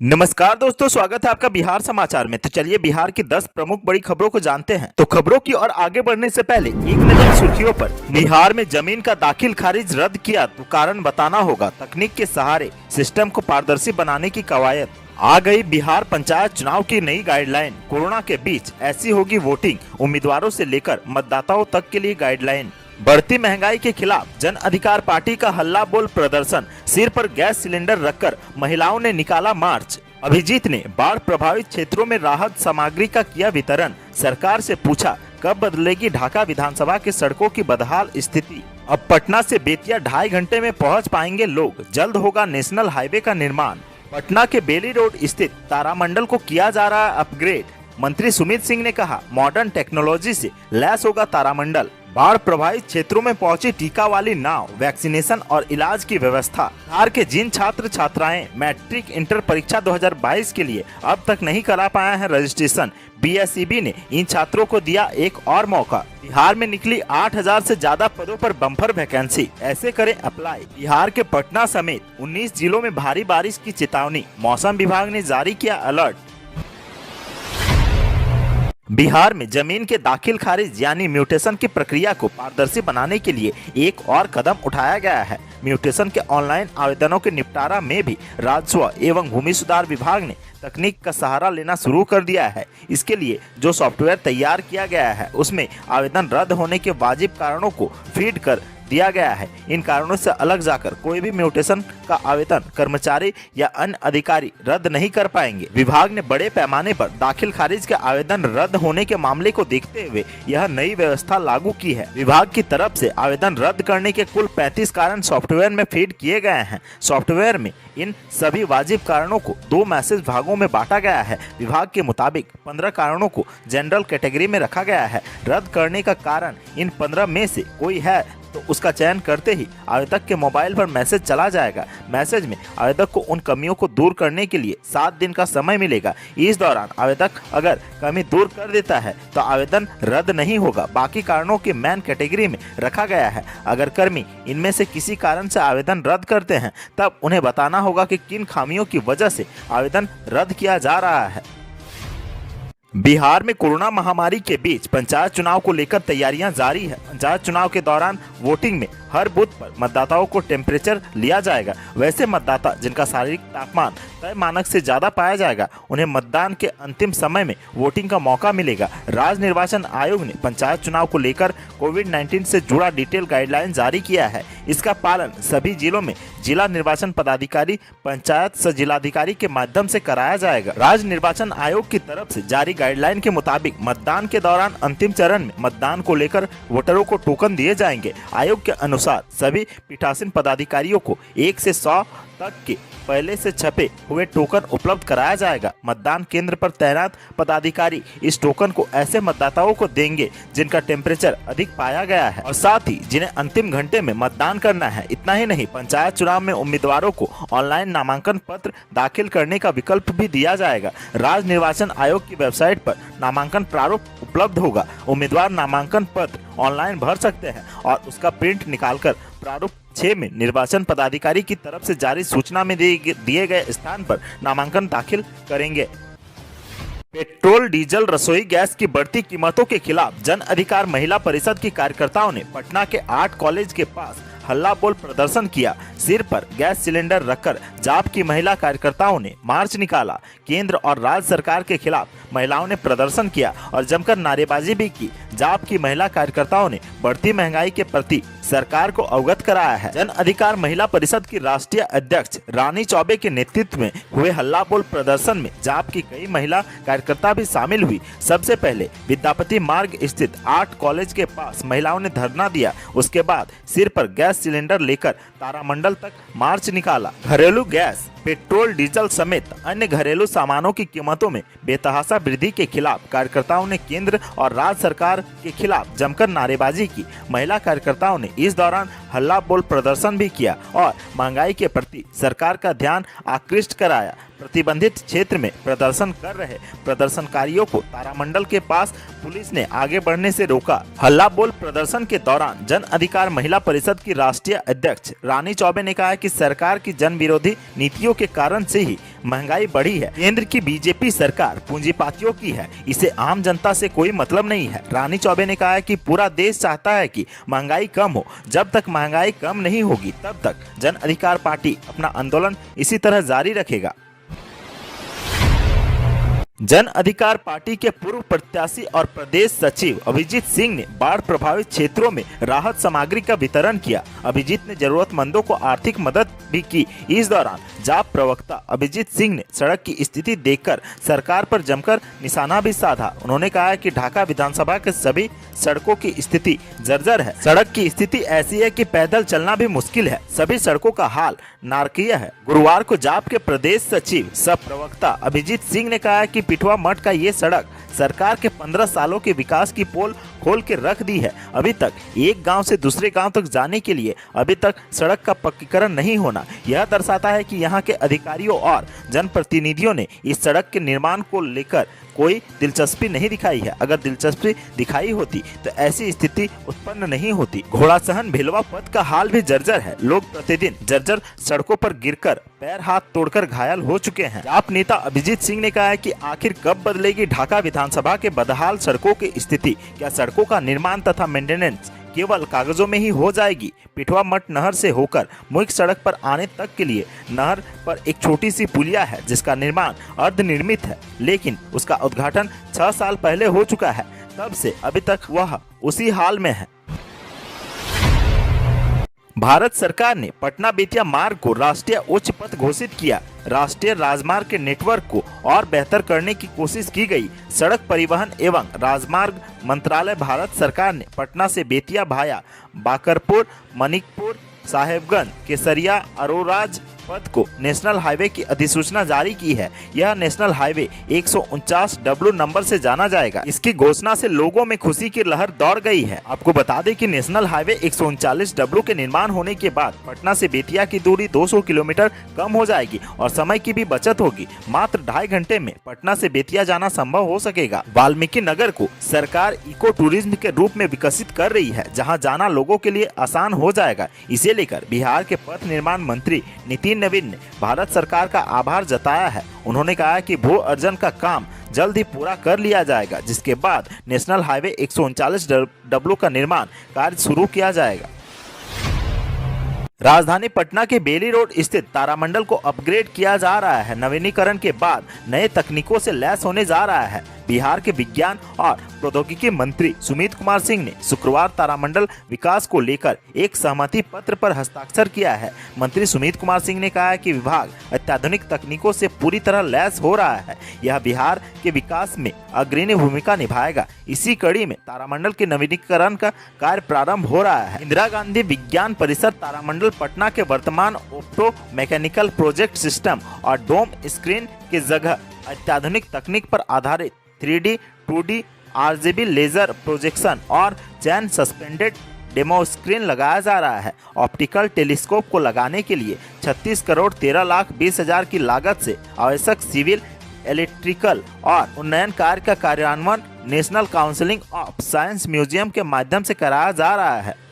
नमस्कार दोस्तों, स्वागत है आपका बिहार समाचार में। तो चलिए बिहार की 10 प्रमुख बड़ी खबरों को जानते हैं। तो खबरों की ओर आगे बढ़ने से पहले एक नजर सुर्खियों पर। बिहार में जमीन का दाखिल खारिज रद्द किया तो कारण बताना होगा। तकनीक के सहारे सिस्टम को पारदर्शी बनाने की कवायद। आ गई बिहार पंचायत चुनाव की नई गाइडलाइन। कोरोना के बीच ऐसी होगी वोटिंग, उम्मीदवारों से लेकर मतदाताओं तक के लिए गाइडलाइन। बढ़ती महंगाई के खिलाफ जन अधिकार पार्टी का हल्ला बोल प्रदर्शन। सिर पर गैस सिलेंडर रखकर महिलाओं ने निकाला मार्च। अभिजीत ने बाढ़ प्रभावित क्षेत्रों में राहत सामग्री का किया वितरण। सरकार से पूछा कब बदलेगी ढाका विधानसभा के सड़कों की बदहाल स्थिति। अब पटना से बेतिया 2.5 घंटे में पहुंच पाएंगे लोग। जल्द होगा नेशनल हाईवे का निर्माण। पटना के बेली रोड स्थित तारामंडल को किया जा रहा है अपग्रेड। मंत्री सुमित सिंह ने कहा मॉडर्न टेक्नोलॉजी से लैस होगा तारामंडल। बाढ़ प्रभावित क्षेत्रों में पहुंची टीका वाली नाव, वैक्सीनेशन और इलाज की व्यवस्था। बिहार के जिन छात्र छात्राएं मैट्रिक इंटर परीक्षा 2022 के लिए अब तक नहीं करा पाए हैं रजिस्ट्रेशन, बीएसईबी ने इन छात्रों को दिया एक और मौका। बिहार में निकली 8000 से ज्यादा पदों पर बम्पर वैकेंसी, ऐसे करें अप्लाई। बिहार के पटना समेत 19 जिलों में भारी बारिश की चेतावनी, मौसम विभाग ने जारी किया अलर्ट। बिहार में जमीन के दाखिल खारिज यानी म्यूटेशन की प्रक्रिया को पारदर्शी बनाने के लिए एक और कदम उठाया गया है। म्यूटेशन के ऑनलाइन आवेदनों के निपटारा में भी राजस्व एवं भूमि सुधार विभाग ने तकनीक का सहारा लेना शुरू कर दिया है। इसके लिए जो सॉफ्टवेयर तैयार किया गया है उसमें आवेदन रद्द होने के वाजिब कारणों को फीड कर दिया गया है। इन कारणों से अलग जाकर कोई भी म्यूटेशन का आवेदन कर्मचारी या अन्य अधिकारी रद्द नहीं कर पाएंगे। विभाग ने बड़े पैमाने पर दाखिल खारिज के आवेदन रद्द होने के मामले को देखते हुए यह नई व्यवस्था लागू की है। विभाग की तरफ से आवेदन रद्द करने के कुल 35 कारण सॉफ्टवेयर में फीड किए गए हैं। सॉफ्टवेयर में इन सभी वाजिब कारणों को 2 मैसेज भागों में बांटा गया है। विभाग के मुताबिक 15 कारणों को जनरल कैटेगरी में रखा गया है। रद्द करने का कारण इन 15 में से कोई है तो उसका चयन करते ही आवेदक के मोबाइल पर मैसेज चला जाएगा। मैसेज में आवेदक को उन कमियों को दूर करने के लिए 7 दिन का समय मिलेगा। इस दौरान आवेदक अगर कमी दूर कर देता है तो आवेदन रद्द नहीं होगा। बाकी कारणों की मैन कैटेगरी में रखा गया है। अगर कर्मी इनमें से किसी कारण से आवेदन रद्द करते हैं तब उन्हें बताना होगा कि किन खामियों की वजह से आवेदन रद्द किया जा रहा है। बिहार में कोरोना महामारी के बीच पंचायत चुनाव को लेकर तैयारियां जारी है। पंचायत चुनाव के दौरान वोटिंग में हर बूथ पर मतदाताओं को टेम्परेचर लिया जाएगा। वैसे मतदाता जिनका शारीरिक तापमान तय मानक से ज्यादा पाया जाएगा उन्हें मतदान के अंतिम समय में वोटिंग का मौका मिलेगा। राज्य निर्वाचन आयोग ने पंचायत चुनाव को लेकर कोविड-19 से जुड़ा डिटेल गाइडलाइन जारी किया है। इसका पालन सभी जिलों में जिला निर्वाचन पदाधिकारी, पंचायत सह जिलाधिकारी के माध्यम से कराया जाएगा। राज्य निर्वाचन आयोग की तरफ से जारी गाइडलाइन के मुताबिक मतदान के दौरान अंतिम चरण में मतदान को लेकर वोटरों को टोकन दिए जाएंगे। आयोग के अनुसार सभी पीठासीन पदाधिकारियों को 1 से 100 तक के पहले से छपे हुए टोकन उपलब्ध कराया जाएगा। मतदान केंद्र पर तैनात पदाधिकारी इस टोकन को ऐसे मतदाताओं को देंगे जिनका टेम्परेचर अधिक पाया गया है और साथ ही जिन्हें अंतिम घंटे में मतदान करना है। इतना ही नहीं, पंचायत चुनाव में उम्मीदवारों को ऑनलाइन नामांकन पत्र दाखिल करने का विकल्प भी दिया जाएगा। राज्य निर्वाचन आयोग की वेबसाइट पर नामांकन प्रारूप उपलब्ध होगा। उम्मीदवार नामांकन पत्र ऑनलाइन भर सकते हैं और उसका प्रिंट निकालकर प्रारूप 6 में निर्वाचन पदाधिकारी की तरफ से जारी सूचना में दिए गए स्थान पर नामांकन दाखिल करेंगे। पेट्रोल, डीजल, रसोई गैस की बढ़ती कीमतों के खिलाफ जन अधिकार महिला परिषद की कार्यकर्ताओं ने पटना के 8 कॉलेज के पास हल्ला बोल प्रदर्शन किया। सिर पर गैस सिलेंडर रखकर जाप की महिला कार्यकर्ताओं ने मार्च निकाला। केंद्र और राज्य सरकार के खिलाफ महिलाओं ने प्रदर्शन किया और जमकर नारेबाजी भी की। जाप की महिला कार्यकर्ताओं ने बढ़ती महंगाई के प्रति सरकार को अवगत कराया है। जन अधिकार महिला परिषद की राष्ट्रीय अध्यक्ष रानी चौबे के नेतृत्व में हुए हल्ला बोल प्रदर्शन में जाप की कई महिला कार्यकर्ता भी शामिल हुई। सबसे पहले विद्यापति मार्ग स्थित 8 कॉलेज के पास महिलाओं ने धरना दिया। उसके बाद सिर पर गैस सिलेंडर लेकर तारामंडल तक मार्च निकाला। घरेलू गैस, पेट्रोल, डीजल समेत अन्य घरेलू सामानों की कीमतों में बेतहाशा वृद्धि के खिलाफ कार्यकर्ताओं ने केंद्र और राज्य सरकार के खिलाफ जमकर नारेबाजी की। महिला कार्यकर्ताओं ने इस दौरान हल्ला बोल प्रदर्शन भी किया और महंगाई के प्रति सरकार का ध्यान आकृष्ट कराया। प्रतिबंधित क्षेत्र में प्रदर्शन कर रहे प्रदर्शनकारियों को तारामंडल के पास पुलिस ने आगे बढ़ने से रोका। हल्ला बोल प्रदर्शन के दौरान जन अधिकार महिला परिषद की राष्ट्रीय अध्यक्ष रानी चौबे ने कहा कि सरकार की जन विरोधी नीतियों के कारण से ही महंगाई बढ़ी है। केंद्र की बीजेपी सरकार पूंजीपतियों की है, इसे आम जनता से कोई मतलब नहीं है। रानी चौबे ने कहा है कि पूरा देश चाहता है कि महंगाई कम हो। जब तक महंगाई कम नहीं होगी तब तक जन अधिकार पार्टी अपना आंदोलन इसी तरह जारी रखेगा। जन अधिकार पार्टी के पूर्व प्रत्याशी और प्रदेश सचिव अभिजीत सिंह ने बाढ़ प्रभावित क्षेत्रों में राहत सामग्री का वितरण किया। अभिजीत ने जरूरतमंदों को आर्थिक मदद भी की। इस दौरान जाप प्रवक्ता अभिजीत सिंह ने सड़क की स्थिति देखकर सरकार पर जमकर निशाना भी साधा। उन्होंने कहा कि ढाका विधानसभा के सभी सड़कों की स्थिति जर्जर है। सड़क की स्थिति ऐसी है कि पैदल चलना भी मुश्किल है। सभी सड़कों का हाल नारकीय है। गुरुवार को जाप के प्रदेश सचिव सह प्रवक्ता अभिजीत सिंह ने कहा कि पिठवा मठ का ये सड़क सरकार के 15 सालों के विकास की पोल खोल के रख दी है। अभी तक एक गांव से दूसरे गांव तक जाने के लिए अभी तक सड़क का पक्कीकरण नहीं होना यह दर्शाता है कि यहाँ के अधिकारियों और जनप्रतिनिधियों ने इस सड़क के निर्माण को लेकर कोई दिलचस्पी नहीं दिखाई है। अगर दिलचस्पी दिखाई होती तो ऐसी स्थिति उत्पन्न नहीं होती। घोड़ासहन भिलवा पथ का हाल भी जर्जर है। लोग प्रतिदिन जर्जर सड़कों पर गिरकर पैर हाथ तोड़कर घायल हो चुके हैं। आप नेता अभिजीत सिंह ने कहा है कि आखिर कब बदलेगी ढाका विधानसभा के बदहाल सड़कों की स्थिति। क्या सड़कों का निर्माण तथा मेंटेनेंस केवल कागजों में ही हो जाएगी। पिठवा मठ नहर से होकर मुख्य सड़क पर आने तक के लिए नहर पर एक छोटी सी पुलिया है जिसका निर्माण अर्धनिर्मित है, लेकिन उसका उद्घाटन 6 साल पहले हो चुका है। तब से अभी तक वह उसी हाल में है। भारत सरकार ने पटना बेतिया मार्ग को राष्ट्रीय उच्च पथ घोषित किया। राष्ट्रीय राजमार्ग के नेटवर्क को और बेहतर करने की कोशिश की गई। सड़क परिवहन एवं राजमार्ग मंत्रालय भारत सरकार ने पटना से बेतिया भाया बाकरपुर, मनिकपुर, साहेबगंज, केसरिया, अरोराज पथ को नेशनल हाईवे की अधिसूचना जारी की है। यह नेशनल हाईवे 149 डब्ल्यू नंबर से जाना जाएगा। इसकी घोषणा से लोगों में खुशी की लहर दौड़ गई है। आपको बता दें कि नेशनल हाईवे 139 डब्ल्यू के निर्माण होने के बाद पटना से बेतिया की दूरी 200 किलोमीटर कम हो जाएगी और समय की भी बचत होगी। मात्र 2.5 घंटे में पटना से बेतिया जाना संभव हो सकेगा। वाल्मीकि नगर को सरकार इको टूरिज्म के रूप में विकसित कर रही है, जहाँ जाना लोगों के लिए आसान हो जाएगा। इसे लेकर बिहार के पथ निर्माण मंत्री नितिन नवीन ने भारत सरकार का आभार जताया है। उन्होंने कहा कि भू अर्जन का काम जल्द ही पूरा कर लिया जाएगा, जिसके बाद नेशनल हाईवे 139 डब्ल्यू का निर्माण कार्य शुरू किया जाएगा। राजधानी पटना के बेली रोड स्थित तारामंडल को अपग्रेड किया जा रहा है। नवीनीकरण के बाद नए तकनीकों से लैस होने जा रहा है। बिहार के विज्ञान और प्रौद्योगिकी मंत्री सुमित कुमार सिंह ने शुक्रवार तारामंडल विकास को लेकर एक सहमति पत्र पर हस्ताक्षर किया है। मंत्री सुमित कुमार सिंह ने कहा है कि विभाग अत्याधुनिक तकनीकों से पूरी तरह लैस हो रहा है। यह बिहार के विकास में अग्रणी भूमिका निभाएगा। इसी कड़ी में तारामंडल के नवीनीकरण का कार्य प्रारंभ हो रहा है। इंदिरा गांधी विज्ञान परिसर तारामंडल पटना के वर्तमान ऑप्टो मैकेनिकल प्रोजेक्ट सिस्टम और डोम स्क्रीन की जगह अत्याधुनिक तकनीक पर आधारित 3D, 2D, RGB laser projection और चैन सस्पेंडेड डेमो स्क्रीन लगाया जा रहा है। ऑप्टिकल टेलीस्कोप को लगाने के लिए 36 करोड़ 13 लाख 20 हजार की लागत से आवश्यक सिविल, इलेक्ट्रिकल और उन्नयन कार्य का कार्यान्वयन national council of science museum के माध्यम से कराया जा रहा है।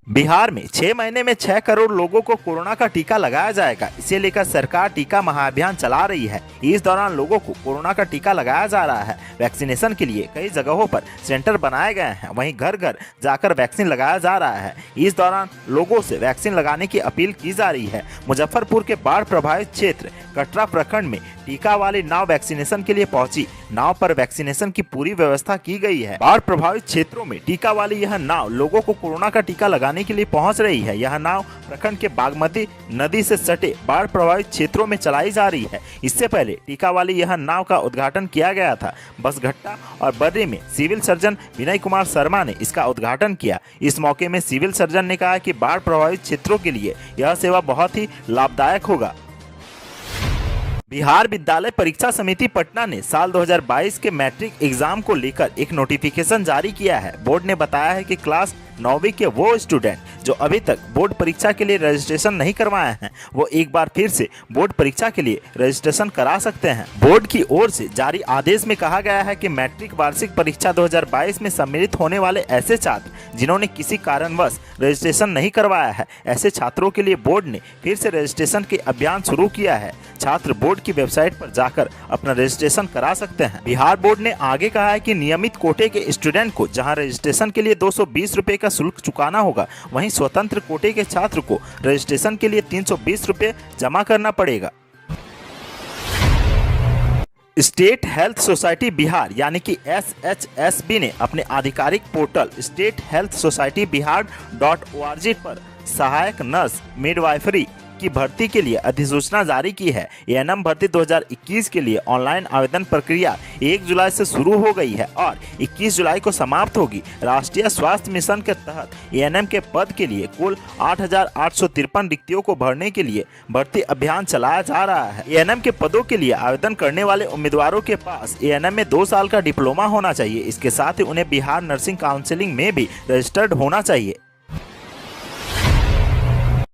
बिहार में 6 महीने में 6 करोड़ लोगों को कोरोना का टीका लगाया जाएगा। इसे लेकर सरकार टीका महाअभियान चला रही है। इस दौरान लोगों को कोरोना का टीका लगाया जा रहा है। वैक्सीनेशन के लिए कई जगहों पर सेंटर बनाए गए हैं, वहीं घर घर जाकर वैक्सीन लगाया जा रहा है। इस दौरान लोगों से वैक्सीन लगाने की अपील की जा रही है। मुजफ्फरपुर के बाढ़ प्रभावित क्षेत्र कटरा प्रखंड में टीका वाली नाव वैक्सीनेशन के लिए पहुंची। नाव पर वैक्सीनेशन की पूरी व्यवस्था की गई है। बाढ़ प्रभावित क्षेत्रों में टीका वाली यह नाव लोगों को कोरोना का टीका लगाने के लिए पहुंच रही है। यह नाव प्रखंड के बागमती नदी से सटे बाढ़ प्रभावित क्षेत्रों में चलाई जा रही है। इससे पहले टीका वाली यह नाव का उद्घाटन किया गया था। बसघट्टा और बर्री में सिविल सर्जन विनय कुमार शर्मा ने इसका उद्घाटन किया। इस मौके में सिविल सर्जन ने कहा कि बाढ़ प्रभावित क्षेत्रों के लिए यह सेवा बहुत ही लाभदायक होगा। बिहार विद्यालय परीक्षा समिति पटना ने साल 2022 के मैट्रिक एग्जाम को लेकर एक नोटिफिकेशन जारी किया है। बोर्ड ने बताया है कि क्लास 9वीं के वो स्टूडेंट जो अभी तक बोर्ड परीक्षा के लिए रजिस्ट्रेशन नहीं करवाए हैं, वो एक बार फिर से बोर्ड परीक्षा के लिए रजिस्ट्रेशन करा सकते हैं। बोर्ड की ओर से जारी आदेश में कहा गया है कि मैट्रिक वार्षिक परीक्षा 2022 में सम्मिलित होने वाले ऐसे छात्र जिन्होंने किसी कारणवश रजिस्ट्रेशन नहीं करवाया है, ऐसे छात्रों के लिए बोर्ड ने फिर से रजिस्ट्रेशन के अभियान शुरू किया है। छात्र बोर्ड की वेबसाइट पर जाकर अपना रजिस्ट्रेशन करा सकते हैं। बिहार बोर्ड ने आगे कहा है कि नियमित कोटे के स्टूडेंट को जहां रजिस्ट्रेशन के लिए 220 रुपए का शुल्क चुकाना होगा, वहीं स्वतंत्र कोटे के छात्र को रजिस्ट्रेशन के लिए 320 रुपए जमा करना पड़ेगा। स्टेट हेल्थ सोसाइटी बिहार यानी कि SHSB ने अपने आधिकारिक पोर्टल statehealthsocietyBihar.org पर सहायक नर्स मिडवाइफरी की भर्ती के लिए अधिसूचना जारी की है। ANM भर्ती 2021 के लिए ऑनलाइन आवेदन प्रक्रिया 1 जुलाई से शुरू हो गई है और 21 जुलाई को समाप्त होगी। राष्ट्रीय स्वास्थ्य मिशन के तहत ANM के पद के लिए कुल 8,853 रिक्तियों को भरने के लिए भर्ती अभियान चलाया जा रहा है। ANM के पदों के लिए आवेदन करने वाले उम्मीदवारों के पास ANM में 2 साल का डिप्लोमा होना चाहिए। इसके साथ ही उन्हें बिहार नर्सिंग काउंसिलिंग में भी रजिस्टर्ड होना चाहिए।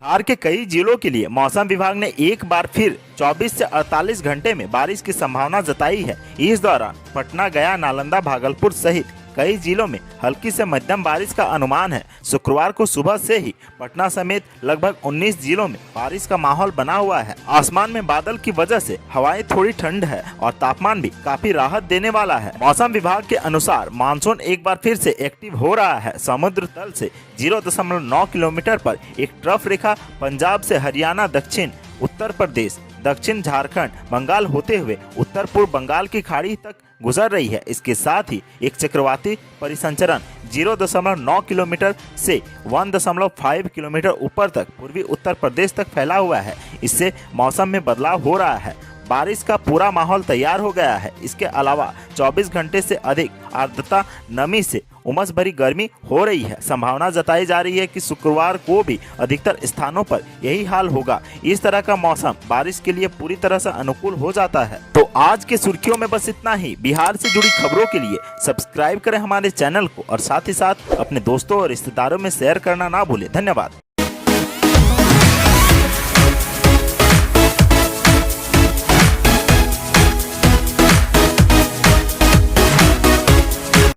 बिहार के कई जिलों के लिए मौसम विभाग ने एक बार फिर 24 से 48 घंटे में बारिश की संभावना जताई है। इस दौरान पटना, गया, नालंदा, भागलपुर सहित कई जिलों में हल्की से मध्यम बारिश का अनुमान है। शुक्रवार को सुबह से ही पटना समेत लगभग 19 जिलों में बारिश का माहौल बना हुआ है। आसमान में बादल की वजह से हवाएं थोड़ी ठंड है और तापमान भी काफी राहत देने वाला है। मौसम विभाग के अनुसार मानसून एक बार फिर से एक्टिव हो रहा है। समुद्र तल से 0.9 किलोमीटर पर एक ट्रफ रेखा पंजाब से हरियाणा, दक्षिण उत्तर प्रदेश, दक्षिण झारखंड, बंगाल होते हुए उत्तर पूर्व बंगाल की खाड़ी तक गुजर रही है। इसके साथ ही एक चक्रवाती परिसंचरण 0.9 किलोमीटर से 1.5 किलोमीटर ऊपर तक पूर्वी उत्तर प्रदेश तक फैला हुआ है। इससे मौसम में बदलाव हो रहा है। बारिश का पूरा माहौल तैयार हो गया है। इसके अलावा 24 घंटे से अधिक आर्द्रता, नमी से उमस भरी गर्मी हो रही है। संभावना जताई जा रही है कि शुक्रवार को भी अधिकतर स्थानों पर यही हाल होगा। इस तरह का मौसम बारिश के लिए पूरी तरह से अनुकूल हो जाता है। तो आज के सुर्खियों में बस इतना ही। बिहार से जुड़ी खबरों के लिए सब्सक्राइब करें हमारे चैनल को और साथ ही साथ अपने दोस्तों और रिश्तेदारों में शेयर करना ना भूलें। धन्यवाद।